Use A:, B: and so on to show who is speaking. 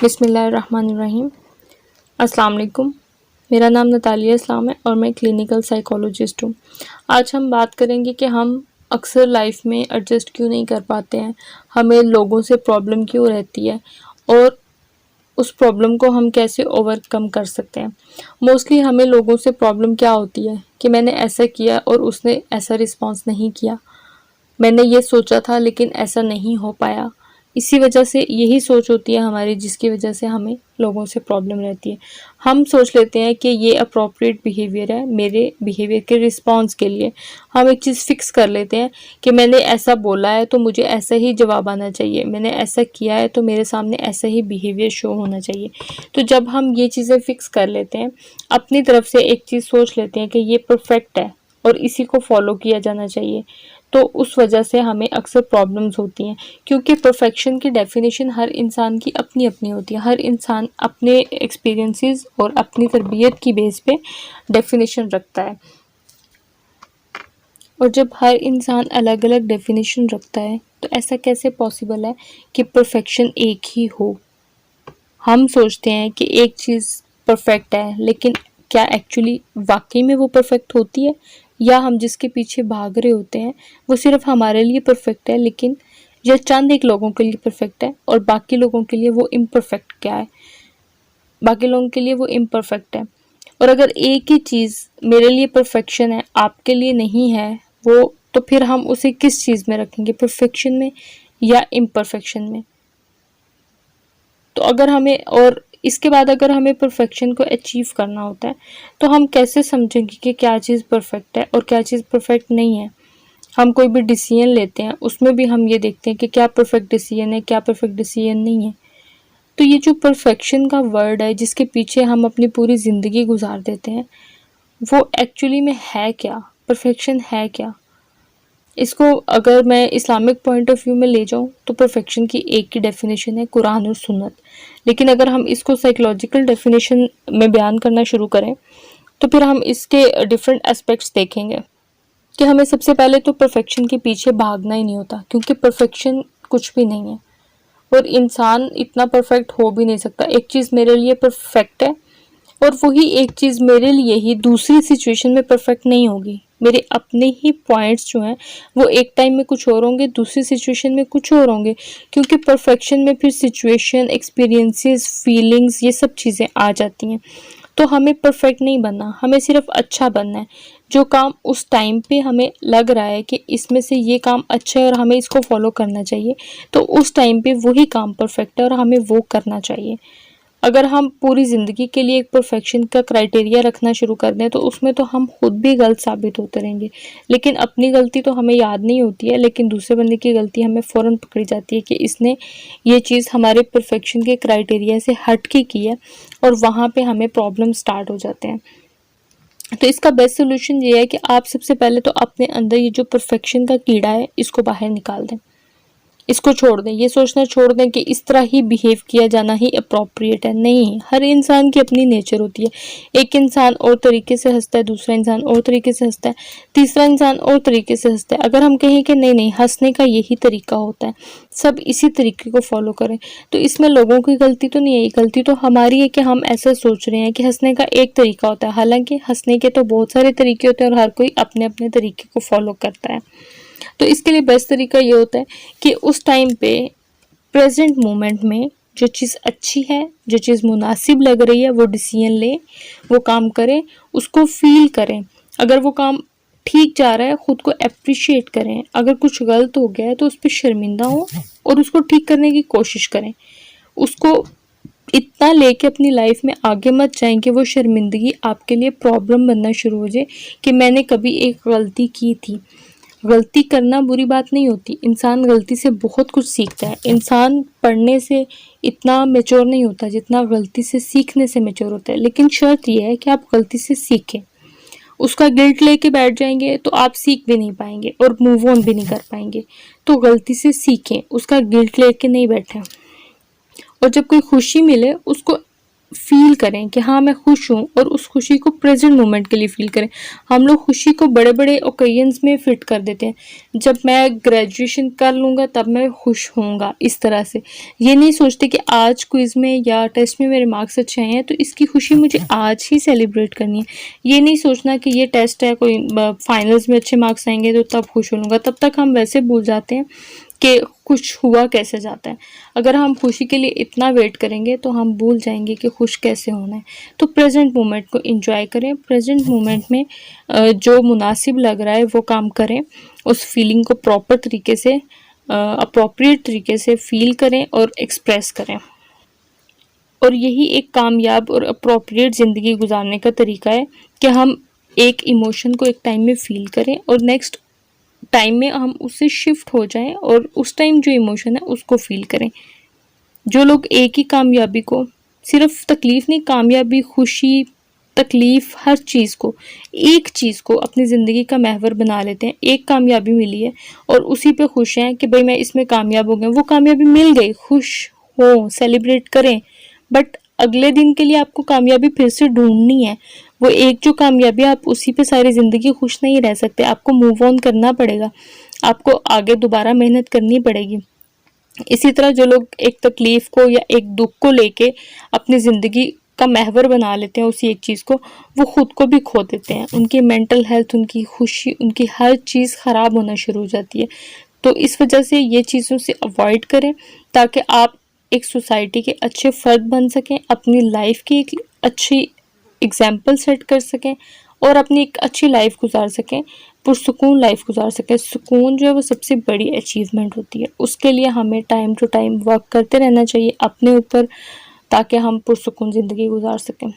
A: बिस्मिल्लाहिर्रहमानिर्रहीम। अस्सलाम वालेकुम। मेरा नाम नतालिया इस्लाम है और मैं क्लिनिकल साइकोलॉजिस्ट हूँ। आज हम बात करेंगे कि हम अक्सर लाइफ में एडजस्ट क्यों नहीं कर पाते हैं, हमें लोगों से प्रॉब्लम क्यों रहती है और उस प्रॉब्लम को हम कैसे ओवरकम कर सकते हैं। मोस्टली हमें लोगों से प्रॉब्लम क्या होती है कि मैंने ऐसा किया और उसने ऐसा रिस्पॉन्स नहीं किया, मैंने ये सोचा था लेकिन ऐसा नहीं हो पाया। इसी वजह से यही सोच होती है हमारी, जिसकी वजह से हमें लोगों से प्रॉब्लम रहती है। हम सोच लेते हैं कि ये अप्रोप्रिएट बिहेवियर है मेरे बिहेवियर के रिस्पॉन्स के लिए। हम एक चीज़ फिक्स कर लेते हैं कि मैंने ऐसा बोला है तो मुझे ऐसा ही जवाब आना चाहिए, मैंने ऐसा किया है तो मेरे सामने ऐसा ही बिहेवियर शो होना चाहिए। तो जब हम ये चीज़ें फिक्स कर लेते हैं, अपनी तरफ से एक चीज़ सोच लेते हैं कि ये परफेक्ट है और इसी को फॉलो किया जाना चाहिए, तो उस वजह से हमें अक्सर प्रॉब्लम्स होती हैं। क्योंकि परफेक्शन की डेफिनेशन हर इंसान की अपनी अपनी होती है। हर इंसान अपने एक्सपीरियंसेस और अपनी तरबियत की बेस पे डेफिनेशन रखता है, और जब हर इंसान अलग अलग डेफिनेशन रखता है तो ऐसा कैसे पॉसिबल है कि परफेक्शन एक ही हो। हम सोचते हैं कि एक चीज़ परफेक्ट है, लेकिन क्या एक्चुअली वाकई में वो परफेक्ट होती है, या हम जिसके पीछे भाग रहे होते हैं वो सिर्फ हमारे लिए परफेक्ट है लेकिन या चंद एक लोगों के लिए परफेक्ट है और बाकी लोगों के लिए वो इम्परफेक्ट क्या है, बाकी लोगों के लिए वो इम्परफेक्ट है। और अगर एक ही चीज़ मेरे लिए परफेक्शन है आपके लिए नहीं है वो, तो फिर हम उसे किस चीज़ में रखेंगे, परफेक्शन में या इम्परफेक्शन में। तो अगर हमें, और इसके बाद अगर हमें परफेक्शन को अचीव करना होता है तो हम कैसे समझेंगे कि क्या चीज़ परफेक्ट है और क्या चीज़ परफेक्ट नहीं है। हम कोई भी डिसीजन लेते हैं उसमें भी हम ये देखते हैं कि क्या परफेक्ट डिसीजन है, क्या परफेक्ट डिसीजन नहीं है। तो ये जो परफेक्शन का वर्ड है जिसके पीछे हम अपनी पूरी ज़िंदगी गुजार देते हैं, वो एक्चुअली में है क्या, परफेक्शन है क्या। इसको अगर मैं इस्लामिक पॉइंट ऑफ व्यू में ले जाऊँ तो परफेक्शन की एक ही डेफिनेशन है, कुरान और सुन्नत। लेकिन अगर हम इसको साइकोलॉजिकल डेफिनेशन में बयान करना शुरू करें तो फिर हम इसके डिफरेंट एस्पेक्ट्स देखेंगे कि हमें सबसे पहले तो परफेक्शन के पीछे भागना ही नहीं होता, क्योंकि परफेक्शन कुछ भी नहीं है और इंसान इतना परफेक्ट हो भी नहीं सकता। एक चीज़ मेरे लिए परफेक्ट है और वही एक चीज़ मेरे लिए ही दूसरी सिचुएशन में परफेक्ट नहीं होगी। मेरे अपने ही पॉइंट्स जो हैं वो एक टाइम में कुछ और होंगे, दूसरी सिचुएशन में कुछ और होंगे, क्योंकि परफेक्शन में फिर सिचुएशन, एक्सपीरियंसेस, फीलिंग्स, ये सब चीज़ें आ जाती हैं। तो हमें परफेक्ट नहीं बनना, हमें सिर्फ अच्छा बनना है। जो काम उस टाइम पे हमें लग रहा है कि इसमें से ये काम अच्छा है और हमें इसको फॉलो करना चाहिए, तो उस टाइम पे वही काम परफेक्ट है और हमें वो करना चाहिए। अगर हम पूरी ज़िंदगी के लिए एक परफेक्शन का क्राइटेरिया रखना शुरू कर दें तो उसमें तो हम खुद भी गलत साबित होते रहेंगे। लेकिन अपनी गलती तो हमें याद नहीं होती है, लेकिन दूसरे बंदे की गलती हमें फ़ौरन पकड़ी जाती है कि इसने ये चीज़ हमारे परफेक्शन के क्राइटेरिया से हट के की है, और वहाँ पे हमें प्रॉब्लम स्टार्ट हो जाते हैं। तो इसका बेस्ट सोल्यूशन ये है कि आप सबसे पहले तो अपने अंदर ये जो परफेक्शन का कीड़ा है इसको बाहर निकाल दें, इसको छोड़ दें। ये सोचना छोड़ दें कि इस तरह ही बिहेव किया जाना ही अप्रोप्रिएट है। नहीं, हर इंसान की अपनी नेचर होती है। एक इंसान और तरीके से हंसता है, दूसरा इंसान और तरीके से हंसता है, तीसरा इंसान और तरीके से हंसता है। अगर हम कहें कि नहीं नहीं, हंसने का यही तरीका होता है, सब इसी तरीके को फॉलो करें, तो इसमें लोगों की गलती तो नहीं है। गलती तो हमारी है कि हम ऐसा सोच रहे हैं कि हंसने का एक तरीका होता है, हालांकि हंसने के तो बहुत सारे तरीके होते हैं और हर कोई अपने अपने तरीके को फॉलो करता है। तो इसके लिए बेस्ट तरीका ये होता है कि उस टाइम पे प्रेजेंट मोमेंट में जो चीज़ अच्छी है, जो चीज़ मुनासिब लग रही है, वो डिसीजन लें, वो काम करें, उसको फील करें। अगर वो काम ठीक जा रहा है खुद को अप्रिशिएट करें, अगर कुछ गलत हो गया है तो उस पर शर्मिंदा हो और उसको ठीक करने की कोशिश करें। उसको इतना लेके अपनी लाइफ में आगे मत जाएं कि वो शर्मिंदगी आपके लिए प्रॉब्लम बनना शुरू हो जाए कि मैंने कभी एक गलती की थी। गलती करना बुरी बात नहीं होती, इंसान गलती से बहुत कुछ सीखता है। इंसान पढ़ने से इतना मेच्योर नहीं होता जितना गलती से सीखने से मेच्योर होता है। लेकिन शर्त यह है कि आप गलती से सीखें। उसका गिल्ट लेके बैठ जाएंगे तो आप सीख भी नहीं पाएंगे और मूव ऑन भी नहीं कर पाएंगे। तो गलती से सीखें, उसका गिल्ट लेके नहीं बैठें। और जब कोई खुशी मिले उसको फील करें कि हाँ मैं खुश हूँ, और उस खुशी को प्रेजेंट मोमेंट के लिए फील करें। हम लोग खुशी को बड़े बड़े ओकेजन्स में फिट कर देते हैं। जब मैं ग्रेजुएशन कर लूँगा तब मैं खुश होऊंगा, इस तरह से। ये नहीं सोचते कि आज क्विज में या टेस्ट में मेरे मार्क्स अच्छे आए हैं तो इसकी खुशी मुझे आज ही सेलिब्रेट करनी है। ये नहीं सोचना कि ये टेस्ट है, कोई फाइनल्स में अच्छे मार्क्स आएंगे तो तब खुश हो लूँगा। तब तक हम वैसे भूल जाते हैं कि खुश हुआ कैसे जाता है। अगर हम खुशी के लिए इतना वेट करेंगे तो हम भूल जाएंगे कि खुश कैसे होना है। तो प्रेजेंट मोमेंट को एंजॉय करें, प्रेजेंट मोमेंट में जो मुनासिब लग रहा है वो काम करें, उस फीलिंग को प्रॉपर तरीके से, अप्रोप्रिएट तरीके से फील करें और एक्सप्रेस करें। और यही एक कामयाब और अप्रोप्रिएट ज़िंदगी गुजारने का तरीका है कि हम एक इमोशन को एक टाइम में फील करें और नेक्स्ट टाइम में हम उससे शिफ्ट हो जाएं और उस टाइम जो इमोशन है उसको फील करें। जो लोग एक ही कामयाबी को, सिर्फ तकलीफ नहीं, कामयाबी, खुशी, तकलीफ, हर चीज़ को, एक चीज़ को अपनी ज़िंदगी का महवर बना लेते हैं। एक कामयाबी मिली है और उसी पे खुश हैं कि भाई मैं इसमें कामयाब हो गया, वो कामयाबी मिल गई, खुश हो, सेलिब्रेट करें। बट अगले दिन के लिए आपको कामयाबी फिर से ढूंढनी है। वो एक जो कामयाबी, आप उसी पे सारी ज़िंदगी खुश नहीं रह सकते, आपको मूव ऑन करना पड़ेगा, आपको आगे दोबारा मेहनत करनी पड़ेगी। इसी तरह जो लोग एक तकलीफ को या एक दुख को लेके अपनी ज़िंदगी का महवर बना लेते हैं उसी एक चीज़ को, वो खुद को भी खो देते हैं। उनकी मेंटल हेल्थ, उनकी खुशी, उनकी हर चीज़ ख़राब होना शुरू हो जाती है। तो इस वजह से ये चीज़ों से अवॉइड करें ताकि आप एक सोसाइटी के अच्छे फ़र्द बन सकें, अपनी लाइफ की एक अच्छी एग्जाम्पल सेट कर सकें और अपनी एक अच्छी लाइफ गुजार सकें, पुरसुकून लाइफ गुजार सकें। सुकून जो है वो सबसे बड़ी अचीवमेंट होती है। उसके लिए हमें टाइम टू टाइम वर्क करते रहना चाहिए अपने ऊपर, ताकि हम पुरसुकून ज़िंदगी गुजार सकें।